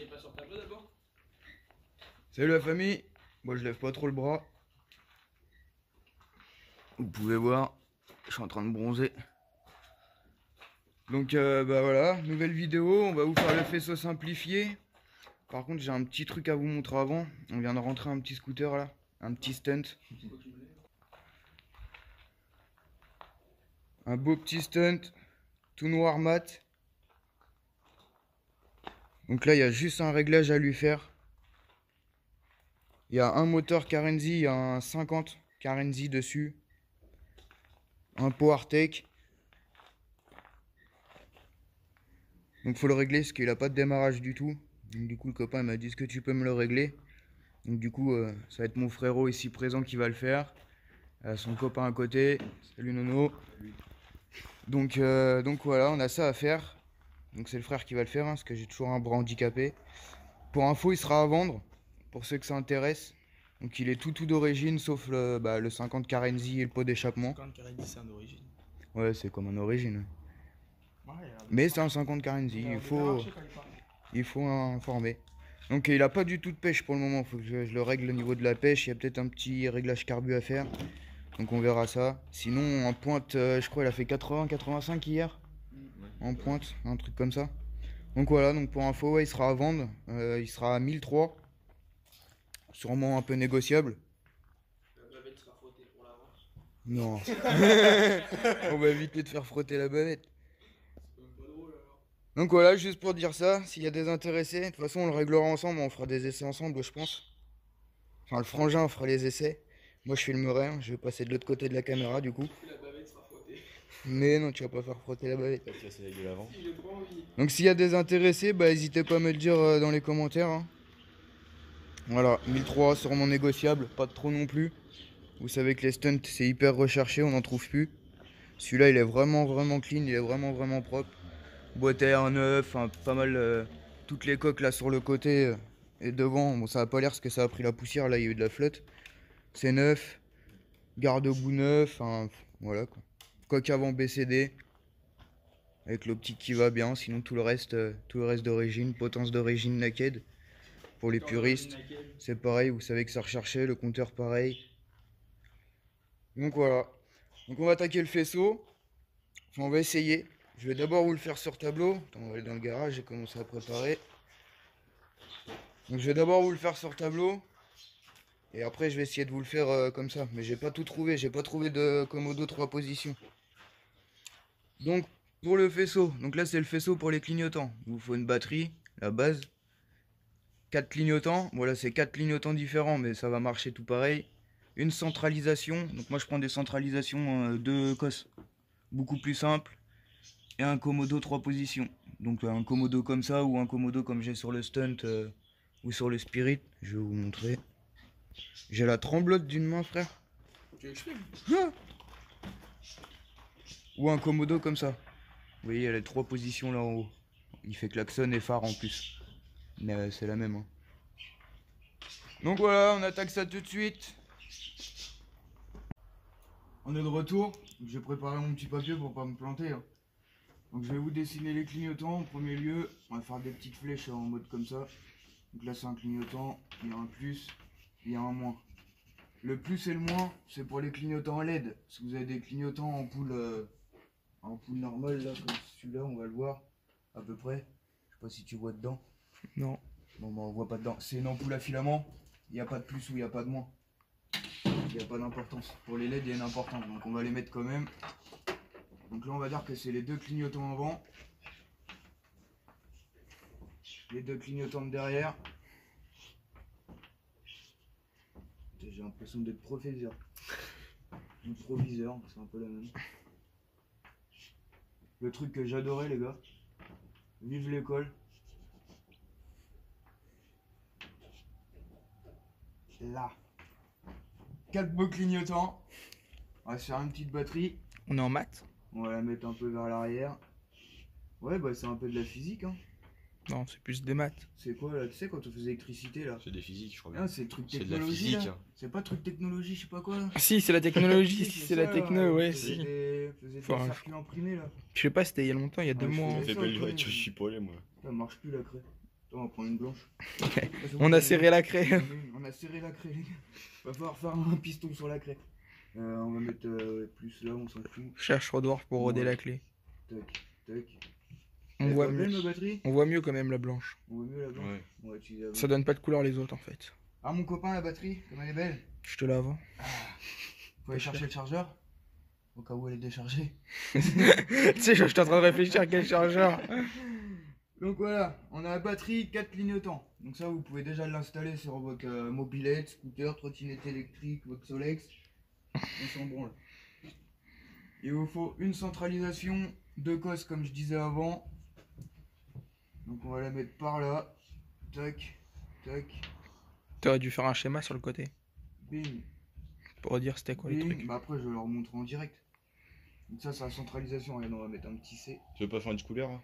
pas sur tableau d'abord. Salut la famille. Moi je lève pas trop le bras. Vous pouvez voir, je suis en train de bronzer. Donc bah voilà, nouvelle vidéo, on va vous faire le faisceau simplifié. Par contre j'ai un petit truc à vous montrer avant. On vient de rentrer un petit scooter là, un petit stunt. Un beau petit stunt, tout noir mat. Donc là il y a juste un réglage à lui faire. Il y a un moteur Carenzi, il y a un 50 Carenzi dessus. Un PowerTech. Donc faut le régler parce qu'il a pas de démarrage du tout. Donc du coup le copain m'a dit, est-ce que tu peux me le régler? Donc du coup ça va être mon frérot ici présent qui va le faire. Son copain à côté. Salut Nono. Donc voilà, on a ça à faire. Donc c'est le frère qui va le faire, hein, parce que j'ai toujours un bras handicapé. Pour info, il sera à vendre, pour ceux que ça intéresse. Donc il est tout d'origine, sauf le 50 Carenzi et le pot d'échappement. 50 Carenzi, c'est un origine. Ouais, c'est comme un origine. Ouais, Mais c'est un 50 Carenzi, il faut informer. Donc il a pas du tout de pêche pour le moment, il faut que je le règle au niveau de la pêche. Il y a peut-être un petit réglage carbu à faire. Donc on verra ça. Sinon en pointe, je crois il a fait 80-85 hier. En pointe, un truc comme ça. Donc voilà, donc pour info, ouais, il sera à vendre. Il sera à 1003. Sûrement un peu négociable. La bavette sera frottée pour la vente. Non. On va éviter de faire frotter la bavette. C'est même pas drôle alors. Donc voilà, juste pour dire ça, s'il y a des intéressés, de toute façon on le réglera ensemble, on fera des essais ensemble je pense. Enfin le frangin fera les essais. Moi je filmerai, hein, je vais passer de l'autre côté de la caméra du coup. La bavette sera frottée. Mais non, tu vas pas faire frotter la bavette. C'est la gueule avant. Si j'ai trop envie. Donc s'il y a des intéressés, bah n'hésitez pas à me le dire dans les commentaires. Hein. Voilà, 1003, sûrement négociable, pas de trop non plus. Vous savez que les stunts c'est hyper recherché, on n'en trouve plus. Celui-là il est vraiment clean, il est vraiment propre. Boîte à air neuf, hein, pas mal toutes les coques là sur le côté et devant. Bon ça a pas l'air parce que ça a pris la poussière, là il y a eu de la flotte. C'est neuf, garde-boue neuf, hein, voilà quoi. Coque avant BCD. Avec l'optique qui va bien, sinon tout le reste d'origine, potence d'origine naked. Pour les puristes, c'est pareil, vous savez que ça recherché, le compteur pareil. Donc voilà. Donc on va attaquer le faisceau. Enfin, on va essayer. Je vais d'abord vous le faire sur tableau. Attends, on va aller dans le garage, j'ai commencé à préparer. Donc je vais d'abord vous le faire sur tableau. Et après je vais essayer de vous le faire comme ça. Mais j'ai pas tout trouvé, j'ai pas trouvé de Komodo 3 positions. Donc pour le faisceau, donc là c'est le faisceau pour les clignotants. Il vous faut une batterie, la base. 4 clignotants, voilà c'est 4 clignotants différents mais ça va marcher tout pareil. Une centralisation, donc moi je prends des centralisations de COS, beaucoup plus simple. Et un Komodo 3 positions, donc un Komodo comme ça ou un Komodo comme j'ai sur le Stunt ou sur le Spirit, je vais vous montrer. J'ai la tremblote d'une main frère. Tu veux que je filme? Ah, ou un Komodo comme ça. Vous voyez il y a les 3 positions là en haut. Il fait klaxon et phare en plus. Mais c'est la même. Hein. Donc voilà, on attaque ça tout de suite. On est de retour. J'ai préparé mon petit papier pour pas me planter. Hein. Donc je vais vous dessiner les clignotants en premier lieu. On va faire des petites flèches en mode comme ça. Donc là c'est un clignotant, il y a un plus, il y a un moins. Le plus et le moins, c'est pour les clignotants LED. Si vous avez des clignotants en ampoule normale, là, comme celui-là, on va le voir à peu près. Je sais pas si tu vois dedans. Non. Bon, bah, on voit pas dedans. C'est une ampoule à filament. Il n'y a pas de plus ou il n'y a pas de moins. Il n'y a pas d'importance. Pour les LED, il y a une importance. Donc on va les mettre quand même. Donc là, on va dire que c'est les 2 clignotants avant. Les 2 clignotants de derrière. J'ai l'impression d'être professeur. Ou proviseur, c'est un peu la même. Le truc que j'adorais, les gars. Vive l'école. Là. 4 beaux clignotants. On va se faire une petite batterie. On est en maths? On va la mettre un peu vers l'arrière. Ouais, bah c'est un peu de la physique, hein. Non, c'est plus des maths. C'est quoi là? Tu sais quand on faisait l'électricité là? C'est des physiques, je crois bien. Ah, c'est le truc C'est de la technologie physique. là. C'est pas truc technologie, je sais pas quoi là. Si, c'est la technologie, Si, si c'est la ça, techno, là, ouais, faisait si. faisait des Enfin, circuits imprimés là. Je sais pas, c'était il y a longtemps, il y a Ouais, 2 mois. je Hein. faisais Ça fait ça, belle, ouais. ouais, je suis polé moi. Ça marche plus la craie. Attends, on va prendre une blanche. On a serré la craie. On a serré la craie, les gars. Va falloir faire un piston sur la craie. On va mettre plus là, on s'en fout. Cherche Rodolphe pour roder Ouais. la clé. Tac, tac. On Elle est voit pas mieux. belle, ma batterie? On voit mieux quand même la blanche. On voit mieux la blanche? Ouais. On va utiliser la blanche. Ça donne pas de couleur les autres en fait. Ah, mon copain, la batterie, comme elle est belle. Je te la vends. Faut aller chercher le chargeur. Au cas où elle est déchargée. Tu sais, je suis en train de réfléchir à quel chargeur. Donc voilà, on a la batterie 4 clignotants. Donc ça, vous pouvez déjà l'installer sur votre mobilette, scooter, trottinette électrique, votre Solex. On s'en branle. Il vous faut une centralisation de cos comme je disais avant. Donc on va la mettre par là. Tac, tac, T'aurais dû faire un schéma sur le côté. bing, Pour dire c'était quoi les bing. trucs. Bah après, je vais leur montrer en direct. Donc ça, c'est la centralisation. Regarde, on va mettre un petit C. Tu veux pas faire une petite couleur hein?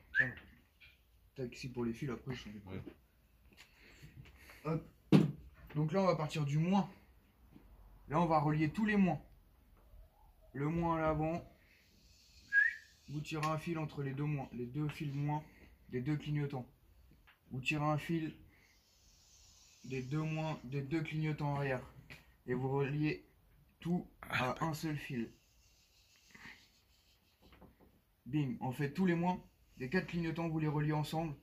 Tac, ici pour les fils, après je change. Ouais. Hop. Donc là, on va partir du moins. Là, on va relier tous les moins. Le moins à l'avant. Vous tirez un fil entre les deux moins, les deux fils moins des deux clignotants. Vous tirez un fil des deux moins des deux clignotants arrière. Et vous reliez tout à un seul fil. Bing, on fait tous les moins. Les 4 clignotants, vous les reliez ensemble.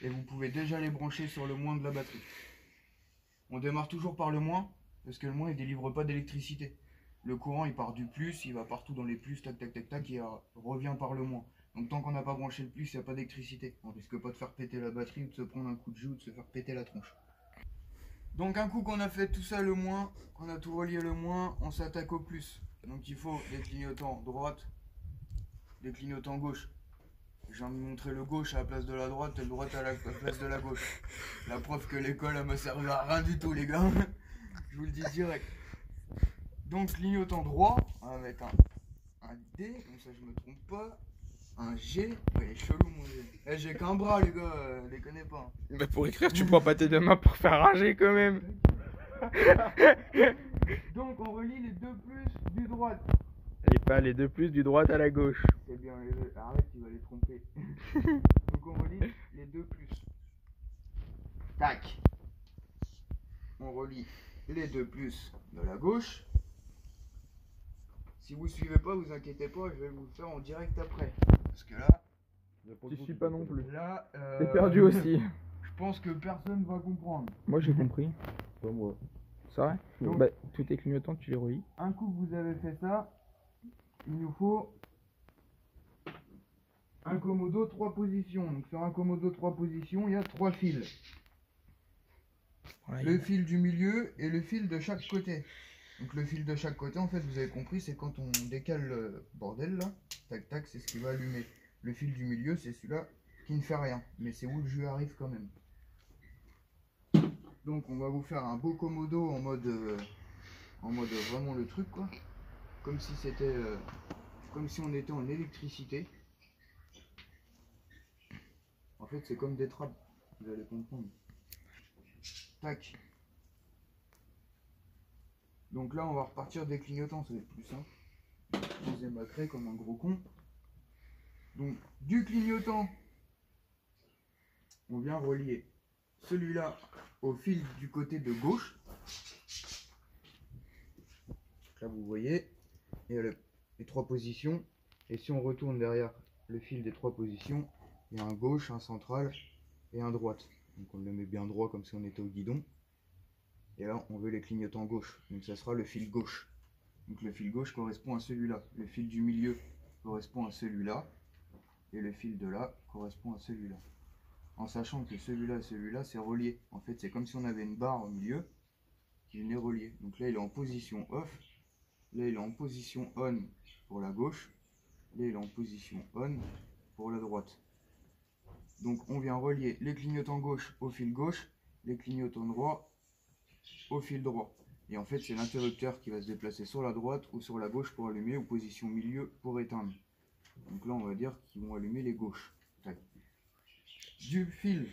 Et vous pouvez déjà les brancher sur le moins de la batterie. On démarre toujours par le moins, parce que le moins il délivre pas d'électricité. Le courant il part du plus, il va partout dans les plus, tac tac tac tac, et revient par le moins. Donc tant qu'on n'a pas branché le plus, il n'y a pas d'électricité. On risque pas de faire péter la batterie ou de se prendre un coup de jus ou de se faire péter la tronche. Donc un coup qu'on a fait tout ça le moins, qu'on a tout relié le moins, on s'attaque au plus. Donc il faut des clignotants droite, des clignotants gauche. J'ai envie de montrer le gauche à la place de la droite et le droite à la place de la gauche. La preuve que l'école elle m'a servi à rien du tout les gars. Je vous le dis direct. Donc clignotant droit, on va mettre un D, comme ça je me trompe pas. Un G, ouais, il est chelou mon G. Eh, j'ai qu'un bras les gars, les connais pas. Mais pour écrire, tu prends pas tes deux mains pour faire rager quand même. Donc on relie les deux plus du droite. Et pas les deux plus du droite à la gauche. C'est bien les deux. Arrête, tu vas les tromper. Donc on relie les deux plus. Tac. On relie les deux plus de la gauche. Si vous suivez pas, vous inquiétez pas, je vais vous le faire en direct après. Parce que là, Tu suis pas non plus. là, T'es perdu aussi. Je pense que personne va comprendre. Moi j'ai compris. Pas moi. C'est vrai? Donc- Bah, tous tes clignotants, tu les relis. Un coup que vous avez fait ça, il nous faut un commodo 3 positions. Donc sur un commodo 3 positions, il y a 3 fils. Voilà, Le fil du milieu et le fil de chaque côté. Donc le fil de chaque côté, en fait, vous avez compris, c'est quand on décale le bordel là, tac tac, c'est ce qui va allumer. Le fil du milieu, c'est celui-là qui ne fait rien, mais c'est où le jus arrive quand même. Donc on va vous faire un beau commodo en mode vraiment le truc quoi, comme si c'était, comme si on était en électricité. En fait, c'est comme des trappes, vous allez comprendre. Tac. Donc là, on va repartir des clignotants, ça va être plus simple. Poser ma craie comme un gros con. Donc, du clignotant, on vient relier celui-là au fil du côté de gauche. Là, vous voyez, il y a les 3 positions. Et si on retourne derrière le fil des 3 positions, il y a un gauche, un central et un droite. Donc on le met bien droit comme si on était au guidon. Et là, on veut les clignotants gauche. Donc ça sera le fil gauche. Donc le fil gauche correspond à celui-là. Le fil du milieu correspond à celui-là. Et le fil de là correspond à celui-là. En sachant que celui-là et celui-là, c'est relié. En fait, c'est comme si on avait une barre au milieu qui venait relier. Donc là, il est en position off. Là, il est en position on pour la gauche. Là, il est en position on pour la droite. Donc on vient relier les clignotants gauche au fil gauche, les clignotants droit au fil droit. Et en fait, c'est l'interrupteur qui va se déplacer sur la droite ou sur la gauche pour allumer, ou position milieu pour éteindre. Donc là, on va dire qu'ils vont allumer les gauches. Tac. Du fil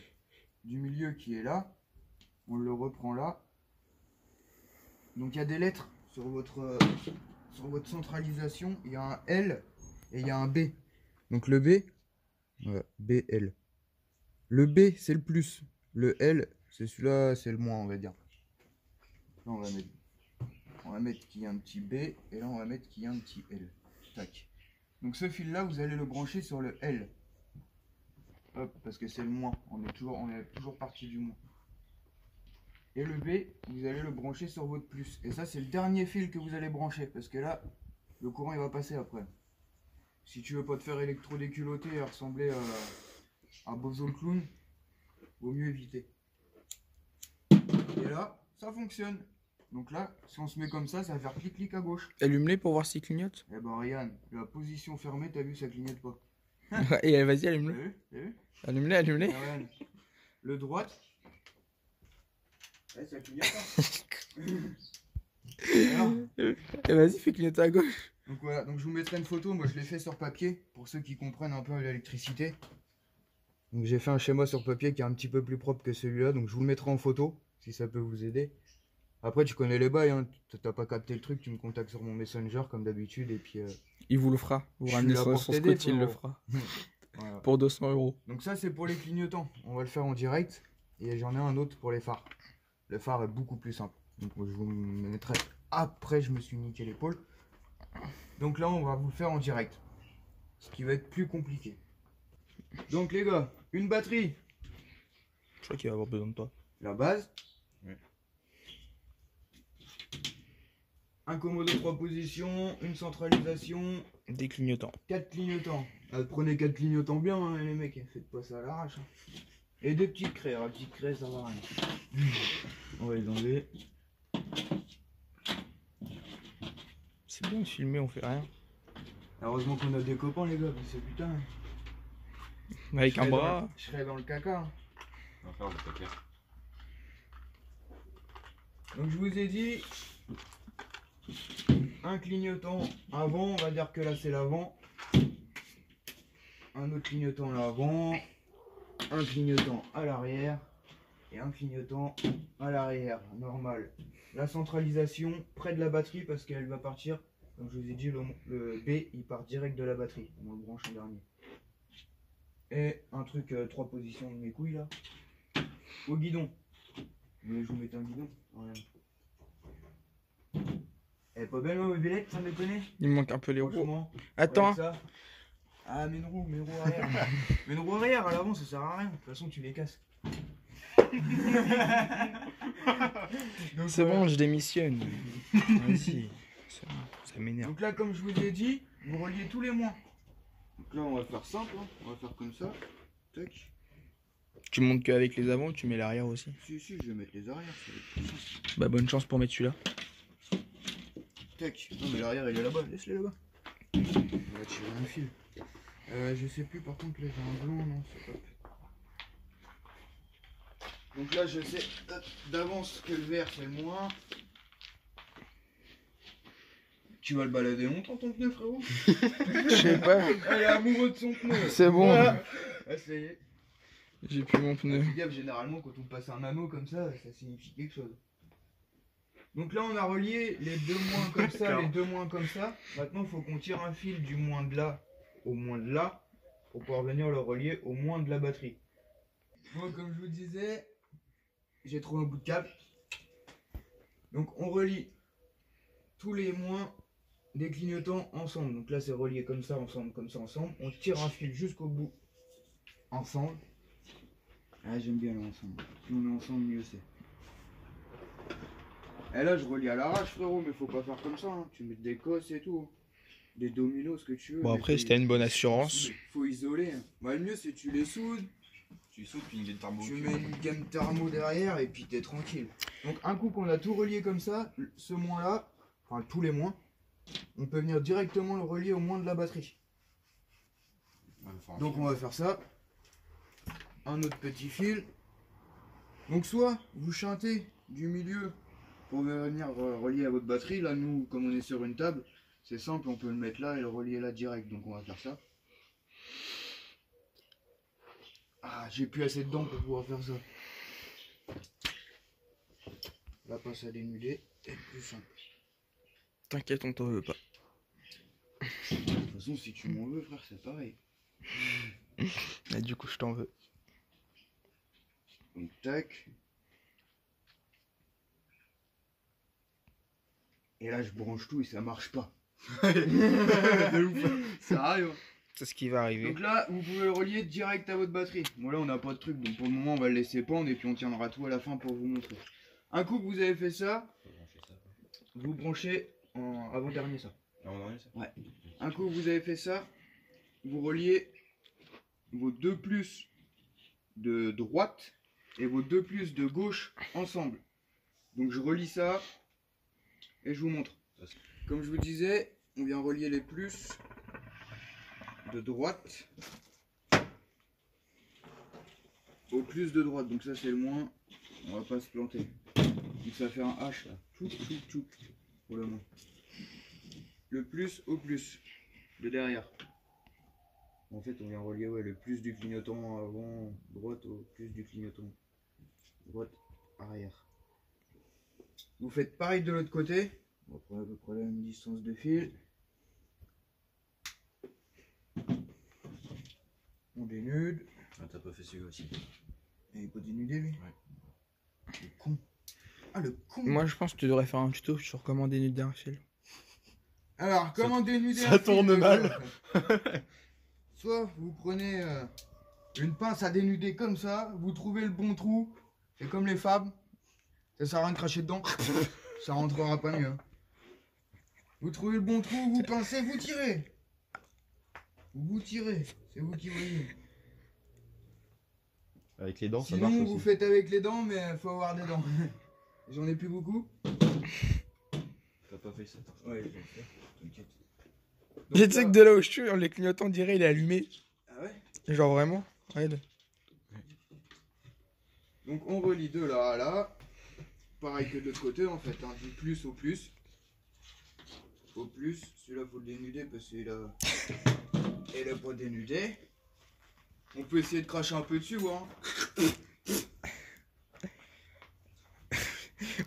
du milieu qui est là, on le reprend là. Donc il y a des lettres sur votre centralisation. Il y a un L et il y a un B. Donc le B, voilà, BL. Le B, c'est le plus. Le L, c'est celui-là, c'est le moins, on va dire. Là, on va mettre qu'il y a un petit B, et là, on va mettre qu'il y a un petit L. Tac. Donc ce fil-là, vous allez le brancher sur le L. Hop, parce que c'est le moins. On est toujours parti du moins. Et le B, vous allez le brancher sur votre plus. Et ça, c'est le dernier fil que vous allez brancher, parce que là, le courant, il va passer après. Si tu veux pas te faire électro-déculoter et ressembler à Bozo le clown, vaut mieux éviter. Et là, ça fonctionne. Donc là, si on se met comme ça va faire clic-clic à gauche. Allume-les pour voir s'il clignote. Eh ben Ryan, la position fermée, t'as vu, ça clignote pas. Et vas-y, T'as allume-le. vu? T'as vu? Allume-les, allume-les. Ryan, le droite. Eh, ça clignote pas. Alors, Et vas-y, fais clignoter à gauche. donc voilà, donc je vous mettrai une photo, moi je l'ai fait sur papier, pour ceux qui comprennent un peu l'électricité. Donc j'ai fait un schéma sur papier qui est un petit peu plus propre que celui-là, donc je vous le mettrai en photo, si ça peut vous aider. Après tu connais les bails, hein. T'as pas capté le truc, tu me contactes sur mon Messenger comme d'habitude, et puis... Il vous le fera. Vous Je suis ramenez là son pour son t'aider, Scott, il le frérot. fera. Voilà. Pour 200 euros. Donc ça c'est pour les clignotants, on va le faire en direct, et j'en ai un autre pour les phares. Le phare est beaucoup plus simple, donc moi, je vous le mettrai après, je me suis niqué l'épaule. Donc là on va vous le faire en direct, ce qui va être plus compliqué. Donc les gars, une batterie, Je crois qu'il va avoir besoin de toi. la base. Ouais. Un commodo 3 positions, une centralisation, Des clignotants. 4 clignotants. Prenez 4 clignotants bien, hein, les mecs, faites pas ça à l'arrache. Hein. Et des petites craies, la petite craie ça va rien. On va les enlever. C'est bien de filmer, on fait rien. Heureusement qu'on a des copains les gars, parce que putain. Avec je un serais bras. je serais dans le caca. Hein. On va faire le paquet. Donc je vous ai dit un clignotant avant, on va dire que là c'est l'avant. Un autre clignotant là avant, un clignotant à l'arrière et un clignotant à l'arrière, normal. La centralisation près de la batterie parce qu'elle va partir, comme je vous ai dit, le B il part direct de la batterie, on le branche en dernier. Et un truc 3 positions de mes couilles là, au guidon. Vous voulez que je vous mette un guidon? Ouais. Elle est pas belle ma Villette, sans déconner? Il me manque un peu les roues. Franchement. Attends. Ouais, ça. Ah, mais une roue arrière. Mais une roue arrière à l'avant, ça sert à rien. De toute façon, tu les casses. Donc, C'est bon, je démissionne. Vas-y. Ça m'énerve. Donc là, comme je vous ai dit, vous reliez tous les mois. Donc là, on va faire simple. Hein. On va faire comme ça. Tac. Tu montes qu'avec les avant ou tu mets l'arrière aussi? Si, je vais mettre les arrières. Ça va être plus simple. Bah bonne chance pour mettre celui-là. Tac. Non, mais l'arrière, il est là-bas. Laisse-les là-bas. On va tirer un fil. Je sais plus, par contre, là, j'ai un blanc. Non, c'est pas. Donc là, je sais d'avance que le vert, c'est le moins. Tu vas le balader longtemps, ton pneu, frérot? Je sais pas. Elle est amoureux de son pneu. C'est bon. Voilà. Ah, ça y est. J'ai plus mon pneu. Fais gaffe, généralement, quand on passe un anneau comme ça signifie quelque chose. Donc là, on a relié les deux moins comme ça, les deux moins comme ça. Maintenant, il faut qu'on tire un fil du moins de là au moins de là pour pouvoir venir le relier au moins de la batterie. Bon, comme je vous disais, j'ai trouvé un bout de câble. Donc, on relie tous les moins des clignotants ensemble. Donc là, c'est relié comme ça, ensemble, comme ça, ensemble. On tire un fil jusqu'au bout ensemble. Ah, j'aime bien l'ensemble. Plus on est ensemble, mieux c'est. Et là, je relie à l'arrache, frérot, mais faut pas faire comme ça. Hein. Tu mets des cosses et tout. Des dominos, ce que tu veux. Bon après si t'as une bonne assurance. Faut isoler. Hein. Bah, le mieux, c'est tu les soudes. Tu souffles une gaine thermo. Tu mets une gamme thermo derrière et puis t'es tranquille. Donc, un coup qu'on a tout relié comme ça, ce moins-là, enfin tous les moins, on peut venir directement le relier au moins de la batterie. Donc, on va faire ça. Un autre petit fil. Donc soit vous chantez du milieu pour venir relier à votre batterie. Là nous comme on est sur une table, c'est simple, on peut le mettre là et le relier là direct. Donc on va faire ça. Ah, j'ai plus assez de dents pour pouvoir faire ça. La passe à dénuder est plus simple. T'inquiète, on t'en veut pas. De toute façon si tu m'en veux frère c'est pareil. Mais du coup je t'en veux. Donc tac. Et là je branche tout et ça marche pas. De ouf. Ça arrive. C'est ce qui va arriver. Donc là vous pouvez le relier direct à votre batterie. Bon là on n'a pas de truc donc pour le moment on va le laisser pendre et puis on tiendra tout à la fin pour vous montrer. Un coup que vous avez fait ça, vous branchez en avant-dernier ça. Ah, on en est ça. Ouais. Un coup que vous avez fait ça, vous reliez vos deux plus de droite et vos deux plus de gauche ensemble. Donc je relie ça et je vous montre. Comme je vous disais, on vient relier les plus de droite au plus de droite. Donc ça c'est le moins, on va pas se planter. Donc ça fait un H là. Tchouk, tchouk, tchouk, pour le moins. Le plus au plus de derrière. En fait, on vient relier le plus du clignotant avant droite au plus du clignotant droite arrière. Vous faites pareil de l'autre côté. On va prendre à peu près la même distance de fil. On dénude. Ah, t'as pas fait celui-là aussi. Il n'est pas dénudé lui. Ouais. Le con. Ah le con. Moi, je pense que tu devrais faire un tuto sur comment dénuder un fil. Alors, comment dénuder ça un fil, tourne les mal. gars. Soit vous prenez une pince à dénuder comme ça, vous trouvez le bon trou, et comme les femmes, ça sert à rien de cracher dedans, ça rentrera pas mieux. Hein. Vous trouvez le bon trou, vous pincez, vous tirez. Vous tirez, c'est vous qui voyez. Avec les dents, ça Sinon, marche vous aussi. faites avec les dents, mais faut avoir des dents. J'en ai plus beaucoup. T'as pas fait ça. Ouais, je vais le faire, t'inquiète. Tu Donc sais là- que de là où je suis, les clignotants, on dirait il est allumé. Ah ouais. Genre vraiment. Regarde. Donc on relie de là à là. Pareil que de l'autre côté en fait, hein, du plus au plus. Au plus, celui-là faut le dénuder parce qu'il a... Il est pas dénudé. On peut essayer de cracher un peu dessus, hein.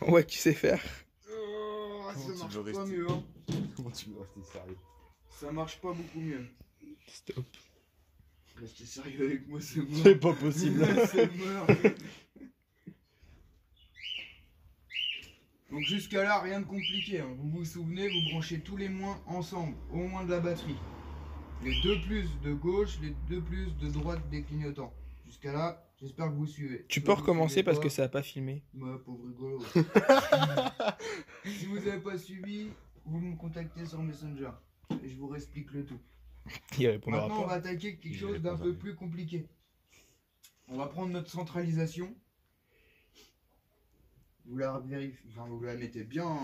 Ouais, tu sais faire. Oh, ça tu marche veux pas rester mieux, hein. Comment tu veux rester sérieux? Ça marche pas beaucoup mieux. Stop. Restez sérieux avec moi, c'est mort. C'est pas possible. C'est mort. Donc jusqu'à là, rien de compliqué. Hein. Vous vous souvenez, vous branchez tous les moins ensemble, au moins de la batterie. Les deux plus de gauche, les deux plus de droite des clignotants. Jusqu'à là, j'espère que vous suivez. Tu Soit peux vous recommencer suivez parce pas, que ça a pas filmé. Ouais, pauvre rigolo. Si vous n'avez pas suivi, vous me contactez sur Messenger. Et je vous réexplique le tout. Il répondra Maintenant, on va pas. attaquer quelque Il chose d'un répondra peu jamais. plus compliqué. On va prendre notre centralisation. Vous la vérifiez, enfin, vous la mettez bien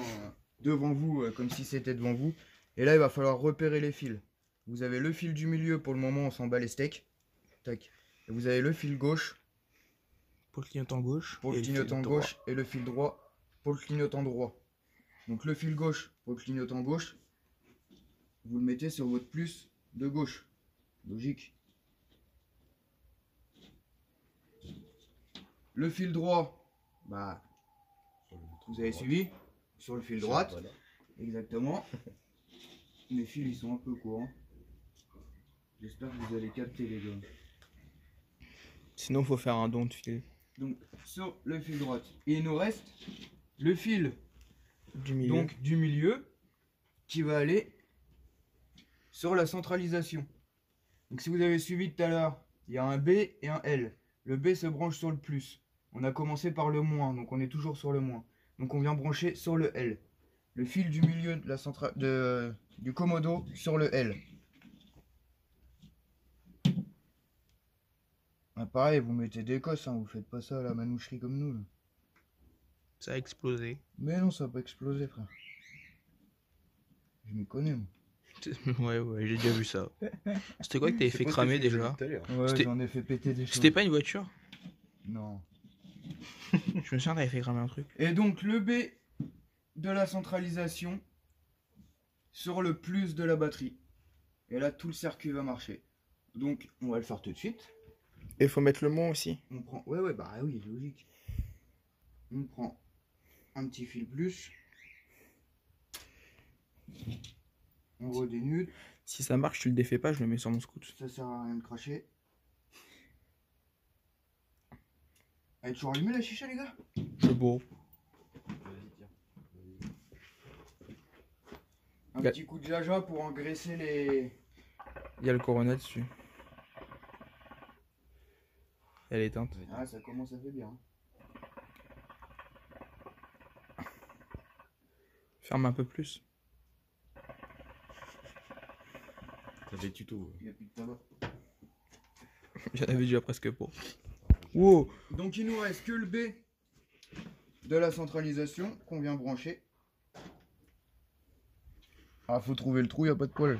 devant vous, comme si c'était devant vous. Et là, il va falloir repérer les fils. Vous avez le fil du milieu, pour le moment, on s'en bat les steaks. Tac. Et vous avez le fil gauche Pour le clignotant gauche. pour et le clignotant fil droit. gauche et le fil droit pour le clignotant droit. Donc le fil gauche pour le clignotant gauche, vous le mettez sur votre plus de gauche. Logique. Le fil droit, bah, vous avez suivi sur le fil droit. Voilà. Exactement. Mes fils ils sont un peu courts. Hein. J'espère que vous allez capter les gars. Sinon, faut faire un don de fil. Donc sur le fil droit. Et il nous reste le fil Du milieu. donc du milieu qui va aller sur la centralisation. Donc si vous avez suivi tout à l'heure, il y a un B et un L. Le B se branche sur le plus. On a commencé par le moins, donc on est toujours sur le moins. Donc on vient brancher sur le L. Le fil du milieu de la du commodo sur le L. Ah, pareil, vous mettez des cosses, hein, vous faites pas ça à la manoucherie comme nous. Là. Ça a explosé. Mais non, ça va pas exploser, frère. Je m'y connais, moi. Ouais, j'ai déjà vu ça. C'était quoi que t'avais fait cramer déjà? Ouais, C'était- j'en ai fait péter des choses. C'était pas une voiture? Non. Je me souviens, t'avais fait cramer un truc. Et donc le B de la centralisation sur le plus de la batterie. Et là, tout le circuit va marcher. Donc, on va le faire tout de suite. Et faut mettre le mont aussi. On prend... Ouais, bah oui, logique. On prend un petit fil plus. On redénude. Si ça marche, tu le défais pas, je le mets sur mon scout. Ça sert à rien de cracher. Elle est toujours allumée la chicha, les gars? C'est beau. Vas-y, tiens. Vas-y. Un Ga- petit coup de jaja pour engraisser les... Il y a le Corona dessus. Elle est éteinte. Ah, ça commence à faire bien. Ferme un peu plus. Ça fait tuto. Il n'y a plus de tabac. J'en avais déjà presque pas. Wow. Donc il nous reste que le B de la centralisation qu'on vient brancher. Ah, faut trouver le trou, y a pas de poil.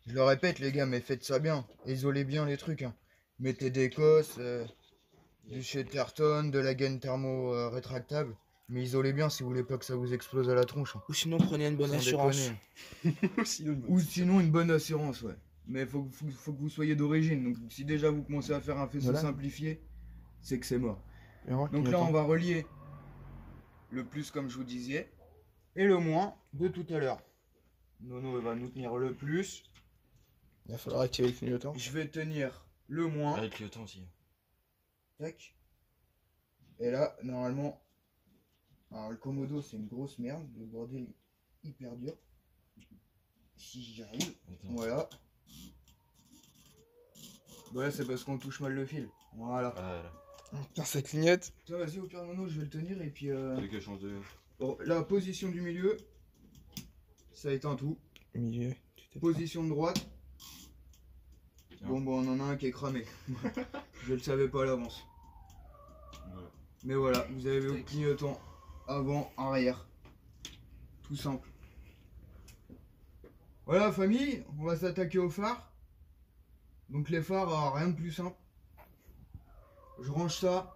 Je le répète les gars, mais faites ça bien. Isolez bien les trucs. Hein. Mettez des cosses, du Chatterton, de la gaine thermo rétractable. Mais isolez bien si vous voulez pas que ça vous explose à la tronche. Hein. Ou sinon prenez une bonne Sans assurance. déconner. Sinon, Ou sinon une bonne assurance, ouais. Mais faut que vous soyez d'origine. Donc si déjà vous commencez à faire un faisceau Voilà. simplifié, c'est que c'est mort. Donc là on va relier le plus comme je vous disais et le moins de tout à l'heure. Nono va nous tenir le plus. Il va falloir activer le clignotant. Je vais tenir le moins. Avec le temps aussi. Tac. Et là normalement. Alors le Komodo c'est une grosse merde. Le bordel est hyper dur. Si j'y arrive. Attends. Voilà. Voilà, c'est parce qu'on touche mal le fil. Voilà. Ah, là. Putain, ça clignote. Tiens, vas-y, au pire, Nono, je vais le tenir et puis. Tu veux que je change de. Bon, la position du milieu, ça éteint tout. Milieu. Position de droite. Tiens. Bon, on en a un qui est cramé. Je le savais pas à l'avance. Voilà. Mais voilà, vous avez le clignotant avant, arrière. Tout simple. Voilà, famille, on va s'attaquer aux phares. Donc, les phares, rien de plus simple. Je range ça,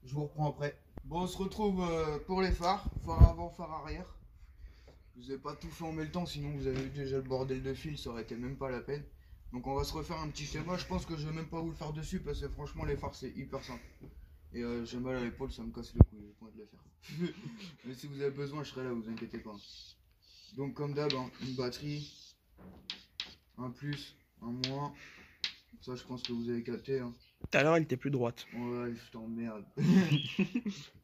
je vous reprends après. Bon, on se retrouve pour les phares. Phare avant, phare arrière. Je vous ai pas tout fait en même temps, sinon vous avez eu déjà le bordel de fil, ça aurait été même pas la peine. Donc on va se refaire un petit schéma. Je pense que je vais même pas vous le faire dessus parce que franchement les phares c'est hyper simple. Et j'ai mal à l'épaule, ça me casse les couilles, j'ai pas envie de le faire. Mais si vous avez besoin, je serai là, vous inquiétez pas. Donc comme d'hab, hein, une batterie, un plus, un moins. Ça je pense que vous avez capté. Hein. Tout à l'heure, elle était plus droite. Ouais, je t'emmerde.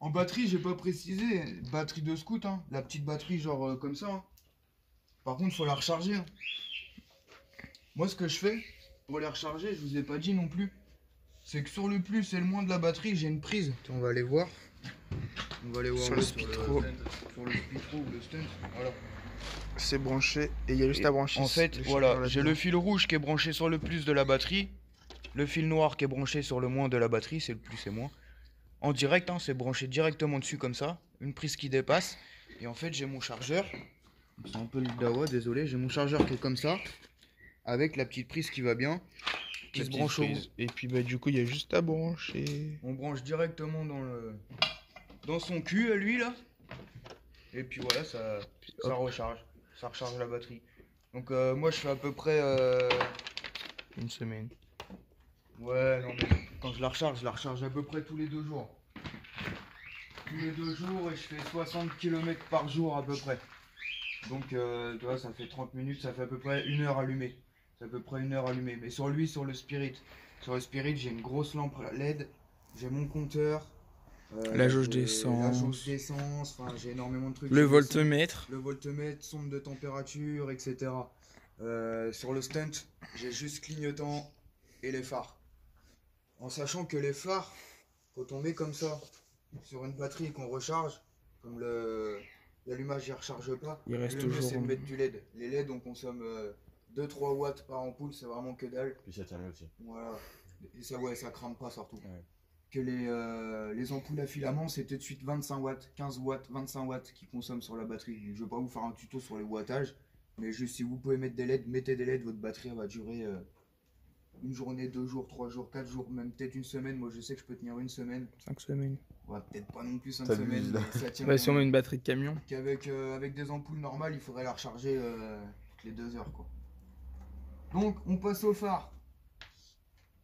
En batterie, j'ai pas précisé. Batterie de scout, hein. La petite batterie, genre comme ça. Hein. Par contre, faut la recharger. Hein. Moi, ce que je fais pour les recharger, je vous ai pas dit non plus. C'est que sur le plus et le moins de la batterie, j'ai une prise. On va aller voir. On va aller voir Sur le Spitro. Sur le Spitro ou le stunt. Voilà. C'est branché et il y a juste à brancher. En fait, voilà, j'ai le fil rouge qui est branché sur le plus de la batterie. Le fil noir qui est branché sur le moins de la batterie, c'est le plus et moins. En direct, hein, c'est branché directement dessus comme ça. Une prise qui dépasse. Et en fait, j'ai mon chargeur. C'est un peu le dawa, désolé. J'ai mon chargeur qui est comme ça. Avec la petite prise qui va bien. Qui se branche au... Et puis bah du coup, il y a juste à brancher. On branche directement dans son cul à lui là. Et puis voilà, ça recharge. Ça recharge la batterie. Donc moi je fais à peu près... Une semaine. Ouais, non mais quand je la recharge à peu près tous les 2 jours. Tous les 2 jours et je fais 60 km par jour à peu près. Donc tu vois, ça fait 30 minutes, ça fait à peu près 1 heure allumée. C'est à peu près 1 heure allumée. Mais sur lui, sur le Spirit, j'ai une grosse lampe LED, j'ai mon compteur. La jauge j'ai d'essence. La jauge d'essence, enfin j'ai énormément de trucs. Le J'ai voltmètre. le voltmètre, sonde de température, etc. Sur le stunt, j'ai juste clignotant et les phares. En sachant que les phares, quand on met comme ça sur une batterie et qu'on recharge, comme l'allumage ne recharge pas, Il reste le mieux toujours. c'est de mettre du LED. Les LED on consomme 2-3 watts par ampoule, c'est vraiment que dalle. Puis ça tient mieux aussi. Voilà. Et ça, ouais, ça crame pas surtout. Ouais. Que les ampoules à filament, c'est tout de suite 25 watts, 15 watts, 25 watts qui consomment sur la batterie. Je vais pas vous faire un tuto sur les wattages, mais juste si vous pouvez mettre des LED, mettez des LED, votre batterie elle va durer une journée, 2 jours, 3 jours, 4 jours, même peut-être une semaine. Moi je sais que je peux tenir une semaine. 5 semaines. Ouais, peut-être pas non plus 5 T'abuses, semaines, là. mais ça tient. Bah si on met une batterie de camion. Qu'avec avec des ampoules normales, il faudrait la recharger toutes les 2 heures quoi. Donc on passe au phare.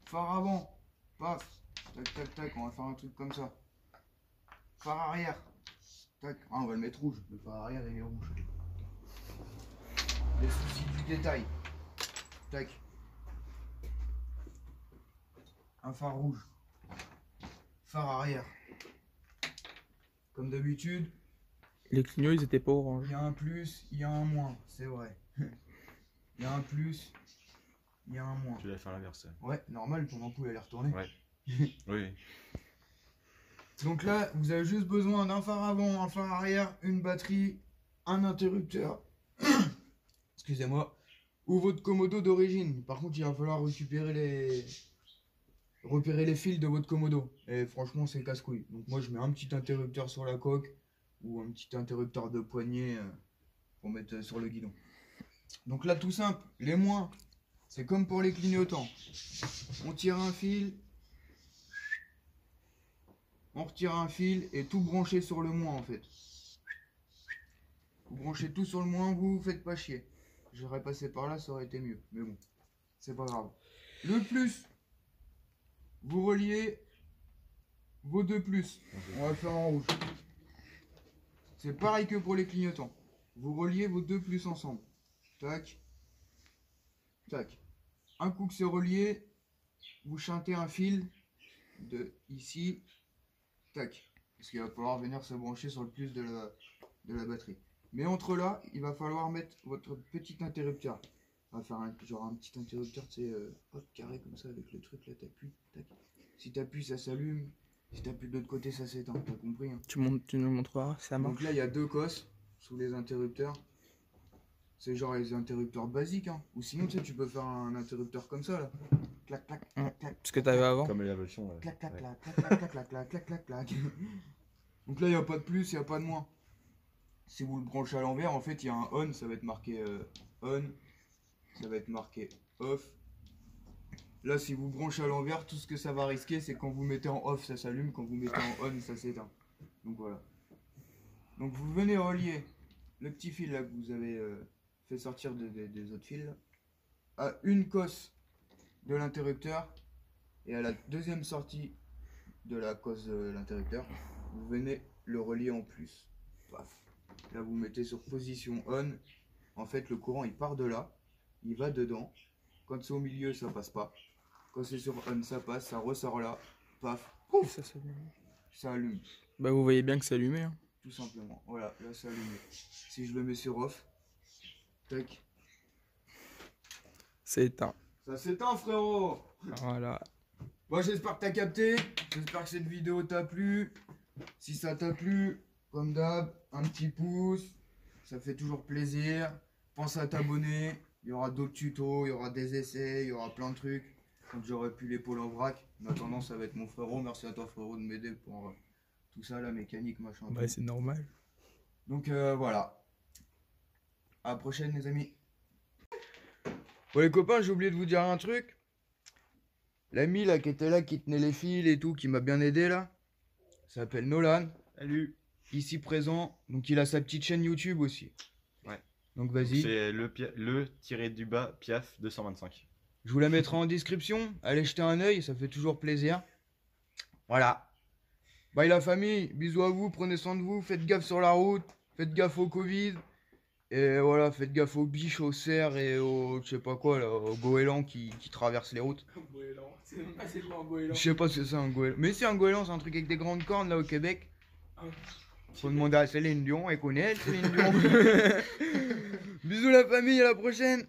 Phare avant, paf, tac tac tac, on va faire un truc comme ça. Phare arrière, tac, ah, on va le mettre rouge, le phare arrière il est rouge. les soucis du détail. Tac. Un phare rouge. Phare arrière. Comme d'habitude, Les clignots, ils étaient pas orange. il y a un plus, il y a un moins, c'est vrai. Il y a un plus, il y a un moins. Tu l'as fait à l'inverse. Ouais, normal, ton ampoule elle est retournée. Ouais. Oui. Donc là, vous avez juste besoin d'un phare avant, un phare arrière, une batterie, un interrupteur. Excusez-moi. Ou votre commodo d'origine. Par contre, il va falloir repérer les fils de votre commodo. Et franchement, c'est casse-couille. Donc moi, je mets un petit interrupteur sur la coque ou un petit interrupteur de poignée pour mettre sur le guidon. Donc là, tout simple, les moins, c'est comme pour les clignotants. On tire un fil, on retire un fil et tout brancher sur le moins en fait. Vous branchez tout sur le moins, vous faites pas chier. J'aurais passé par là, ça aurait été mieux. Mais bon, c'est pas grave. Le plus, vous reliez vos deux plus. On va le faire en rouge. C'est pareil que pour les clignotants. Vous reliez vos deux plus ensemble. Tac. Tac. Un coup que c'est relié, vous chantez un fil de ici. Tac. Parce qu'il va falloir venir se brancher sur le plus de la batterie. Mais entre là, il va falloir mettre votre petit interrupteur. On va faire genre un petit interrupteur, tu sais, hop, carré comme ça avec le truc là, t'appuies. Tac. Si t'appuies, ça s'allume. Si t'appuies de l'autre côté, ça s'éteint. T'as compris hein. Tu nous montreras, ça marche. Donc là, il y a deux cosses sous les interrupteurs. C'est genre les interrupteurs basiques. Hein. Ou sinon, tu sais, tu peux faire un interrupteur comme ça là. Clac, clac, clac, clac. Ce que t'avais avant. Comme la version. Ouais. Clac, clac, Ouais. clac, clac, clac, clac, clac, clac, clac, clac. Donc là, il n'y a pas de plus, il n'y a pas de moins. Si vous le branchez à l'envers, en fait, il y a un on, ça va être marqué on. Ça va être marqué off. Là, si vous branchez à l'envers, tout ce que ça va risquer, c'est quand vous mettez en off, ça s'allume. Quand vous mettez en on, ça s'éteint. Donc voilà. Donc vous venez relier le petit fil là que vous avez fait sortir des autres fils là, à une cosse de l'interrupteur et à la deuxième sortie de la cosse de l'interrupteur, vous venez le relier en plus. Paf. Là vous mettez sur position on. En fait le courant il part de là, il va dedans. Quand c'est au milieu ça passe pas. Quand c'est sur on ça passe, ça ressort là. Paf. Pouf, Ça s'allume. ça allume. Bah vous voyez bien que c'est allumé. Hein. Tout simplement. Voilà, là c'est allumé. Si je le mets sur off, tac. C'est éteint. Ça s'éteint frérot. Voilà. Bon, j'espère que t'as capté. J'espère que cette vidéo t'a plu. Si ça t'a plu, comme d'hab, un petit pouce. Ça fait toujours plaisir. Pense à t'abonner. Il y aura d'autres tutos, il y aura des essais, il y aura plein de trucs. Quand j'aurai pu l'épaule en vrac. En attendant, ça va être mon frérot. Merci à toi frérot de m'aider pour tout ça, la mécanique, machin. Bah tout. c'est normal. Donc voilà. À la prochaine les amis. Bon les copains, j'ai oublié de vous dire un truc. L'ami là qui était là, qui tenait les fils et tout, qui m'a bien aidé là, s'appelle Nolan. Salut. Ici présent. Donc il a sa petite chaîne YouTube aussi. Ouais. Donc vas-y. C'est le tiré du bas Piaf 225. Je vous la mettrai en description. Allez jeter un œil, ça fait toujours plaisir. Voilà. Bye la famille, bisous à vous, prenez soin de vous, faites gaffe sur la route, faites gaffe au Covid. Et voilà, faites gaffe aux biches, aux cerfs et aux, je sais pas quoi, là, aux goélands qui traversent les routes. C'est quoi un goéland? Je sais pas ce que c'est un goéland. Mais c'est un goéland, c'est un truc avec des grandes cornes là au Québec. Faut demander à Céline Dion, elle connaît Céline Dion. Bisous la famille, à la prochaine.